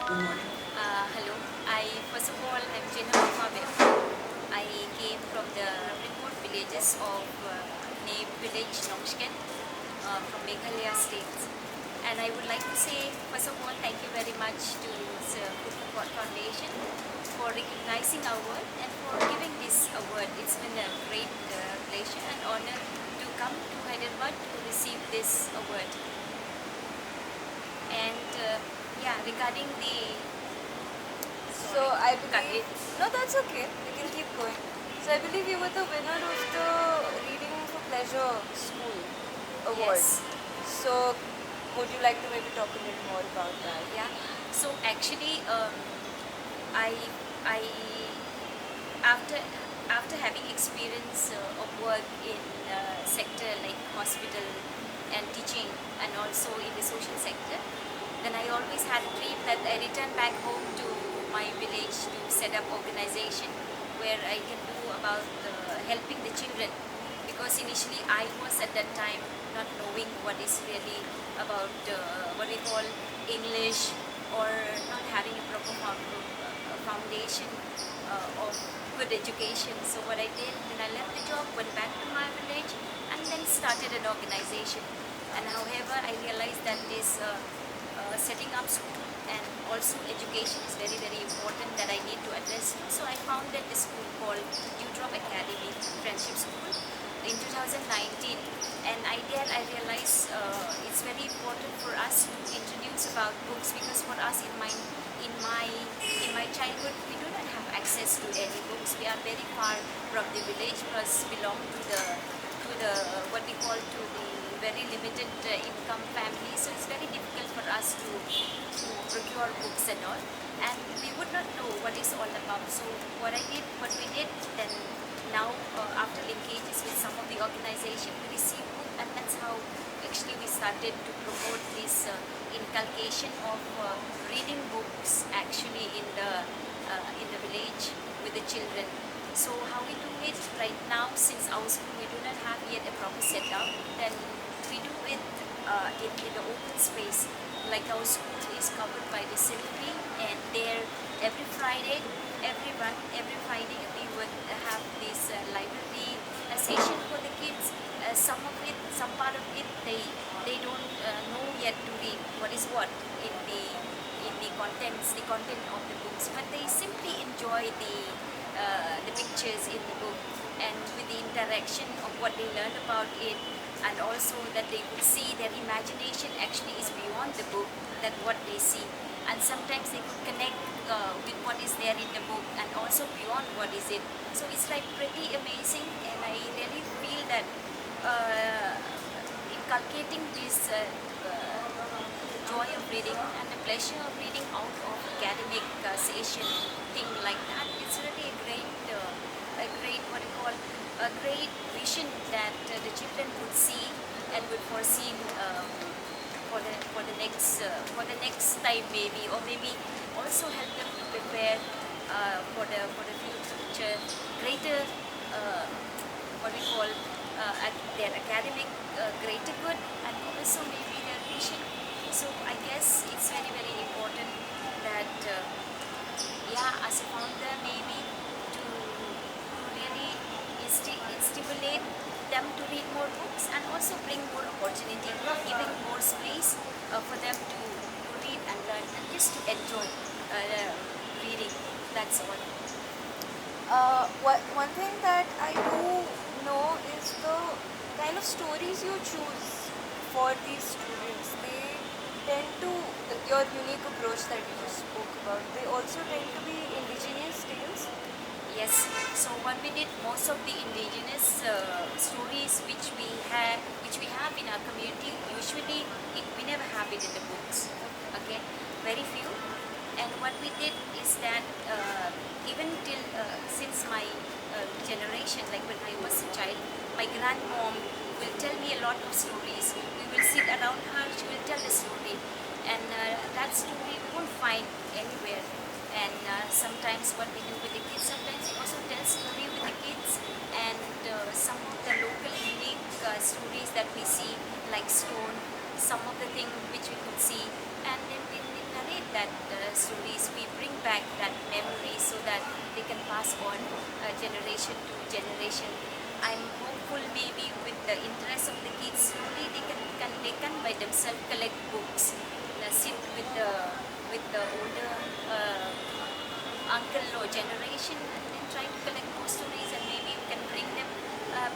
Good morning. Hello. First of all, I'm Jenna Mabir. I came from the remote villages of Neb village, Nongshken, from Meghalaya state. And I would like to say, first of all, thank you very much to Food for Thought Foundation for recognizing our work and for giving this award. It's been a great pleasure and honor to come to Hyderabad to receive this award. And yeah, regarding the So sorry, I cut believe, it. no, that's okay. We can keep going. So I believe you were the winner of the Reading for Pleasure School award. Yes. So would you like to maybe talk a little more about that? Yeah. So actually, I I after after having experience of work in sector like hospital and teaching and also in the social sector, then I always had a dream that I return back home to my village to set up organization where I can do about helping the children, because initially I was at that time not knowing what is really about what we call English, or not having a proper foundation of good education. So what I did, then I left the job, went back to my village, and then started an organization. And however, I realized that this setting up school and also education is very, very important that I need to address. So I founded this school called Dewdrop Academy Friendship School in 2019. And I realized it's very important for us to introduce about books, because for us in my in my childhood we do not have access to any books. We are very far from the village, plus belong to the what we call to the very limited income family. So it's very difficult for us to procure books and all, and we would not know what is all about. So what we did then, now after linkages with some of the organization, we received book, and that's how actually we started to promote this inculcation of reading books actually in the village with the children. So how we do it right now, since our school we do not have yet a proper setup, then we do it in the open space. Like our school is covered by the cemetery, and there every Friday, every Friday we would have this library session for the kids. Some part of it, they don't know yet to read what is what in the content of the books, but they simply enjoy the pictures in the book, and with the interaction of what they learn about it, and also that they could see their imagination actually is beyond the book than what they see, and sometimes they could connect with what is there in the book and also beyond what is it. So it's like pretty amazing, and I really feel that inculcating this joy of reading and the pleasure of reading out of academic session thing like that, it's really a great what you call a great vision that the children would see and would foresee for the next time maybe, or maybe also help them to prepare for the future greater what we call their academic greater good, and also maybe their vision. So I guess it's very, very important that yeah, as a founder maybe to really stimulate them to read more books, and also bring more opportunity, giving more space for them to read and learn and just to enjoy reading. That's all. One thing that I do know is the kind of stories you choose for these students. They tend to, your unique approach that you just spoke about, they also tend to be indigenous tales. Yes. So what we did, most of the indigenous stories which we have in our community, usually we never have it in the books. Okay, very few. And what we did is that even till since my generation, like when I was a child, my grandmom will tell me a lot of stories. We will sit around her, she will tell the story, and that story we won't find anywhere. And sometimes what we do with the kids, sometimes we also tell story with the kids, and some of the local unique stories that we see, like stone, some of the things which we could see, and then we narrate that story pass on generation to generation. I'm hopeful maybe with the interest of the kids, slowly they can by themselves collect books, sit with the older uncle or generation, and then try to collect more stories, and maybe we can bring them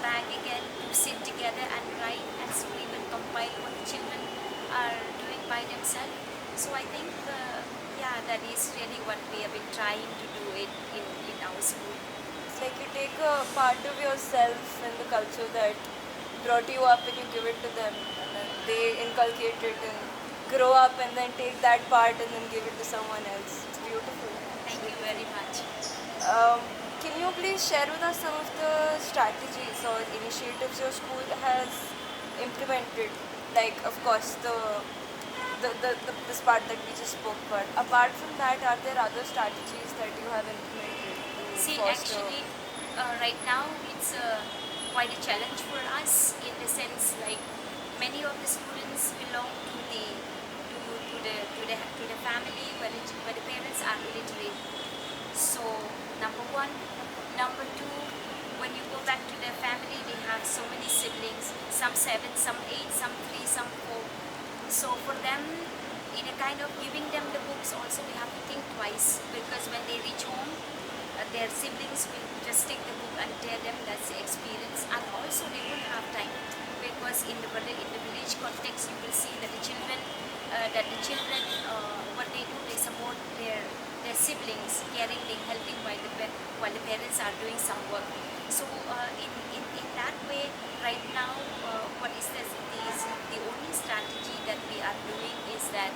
back again to sit together and write, and so we will compile what the children are doing by themselves. So I think, yeah, that is really what we have been trying to do in our school. It's like you take a part of yourself and the culture that brought you up and you give it to them, and then they inculcate it and grow up and then take that part and then give it to someone else. It's beautiful. Thank you very much. Um, can you please share with us some of the strategies or initiatives your school has implemented? Like, of course, this part that we just spoke about. Apart from that, are there other strategies that you have implemented to See, foster? actually, right now it's quite a challenge for us, in the sense like many of the students belong to the family where the parents are illiterate. So number one, number two, when you go back to their family, they have so many siblings, some 7, some 8, some 3, some 4. So for them, in a kind of giving them the books also, we have to think twice, because when they reach home, their siblings will just take the book and tear them. That's the experience. And also they won't have time, because in the village context, you will see that the children what they do, they support their siblings, caring, helping while the parents are doing some work. So in that way, right now, what is this? The only strategy that we are doing is that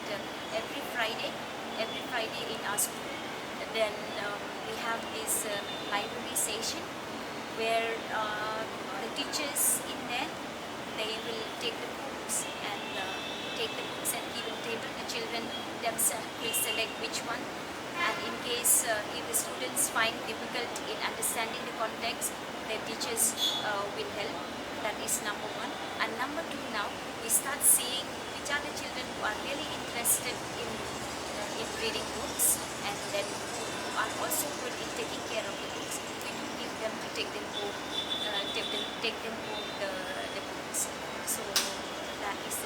every Friday in our school, then we have this library session where the teachers in there, they will take the books and give a table. The children themselves will select which one, and in case if the students find difficult in understanding the context, their teachers will help. That is number one. And number two, now we start seeing which are the children who are really interested in reading books, and then who are also good in taking care of the books. We do give them to take them home, the books. So that is